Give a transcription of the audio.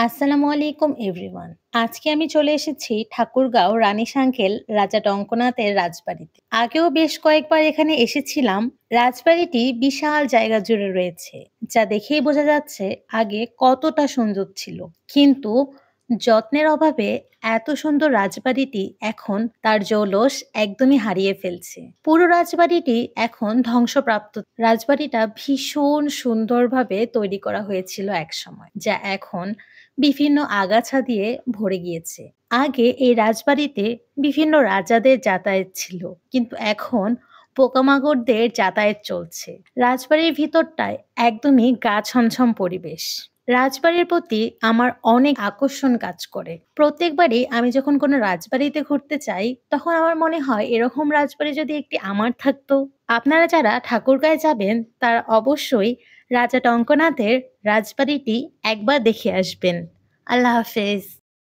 আসসালামু আলাইকুম এভরিওয়ান। আজকে আমি চলে এসেছি ঠাকুরগাঁও রানী সাঙ্কেল রাজা টঙ্কনাথের রাজবাড়িতে। আগেও বেশ কয়েকবার এখানে এসেছিলাম। রাজবাড়িটি বিশাল জায়গা জুড়ে রয়েছে, যা দেখেই বোঝা যাচ্ছে আগে কতটা সুন্দর ছিল। কিন্তু যত্নের অভাবে এত সুন্দর রাজবাড়িটি এখন তার জৌলস একদমই হারিয়ে ফেলছে। পুরো রাজবাড়িটি এখন ধ্বংসপ্রাপ্ত। রাজবাড়িটা ভীষণ সুন্দরভাবে তৈরি করা হয়েছিল একসময়, যা এখন বিভিন্ন আগাছা দিয়ে ভরে গিয়েছে। আগে এই রাজবাড়িতে বিভিন্ন রাজাদের যাতায়াত ছিল, কিন্তু এখন পোকামাকড়দের যাতায়াত চলছে। রাজবাড়ির ভিতরটায় একদমই গা ছমছম পরিবেশ। রাজবাড়ির প্রতি আমার অনেক আকর্ষণ কাজ করে। প্রত্যেকবারই আমি যখন কোনো রাজবাড়িতে ঘুরতে চাই, তখন আমার মনে হয় এরকম রাজবাড়ি যদি একটি আমার থাকতো। আপনারা যারা ঠাকুরগাঁয়ে যাবেন, তারা অবশ্যই রাজা টঙ্কনাথের রাজবাড়িটি একবার দেখে আসবেন। আল্লাহ হাফেজ।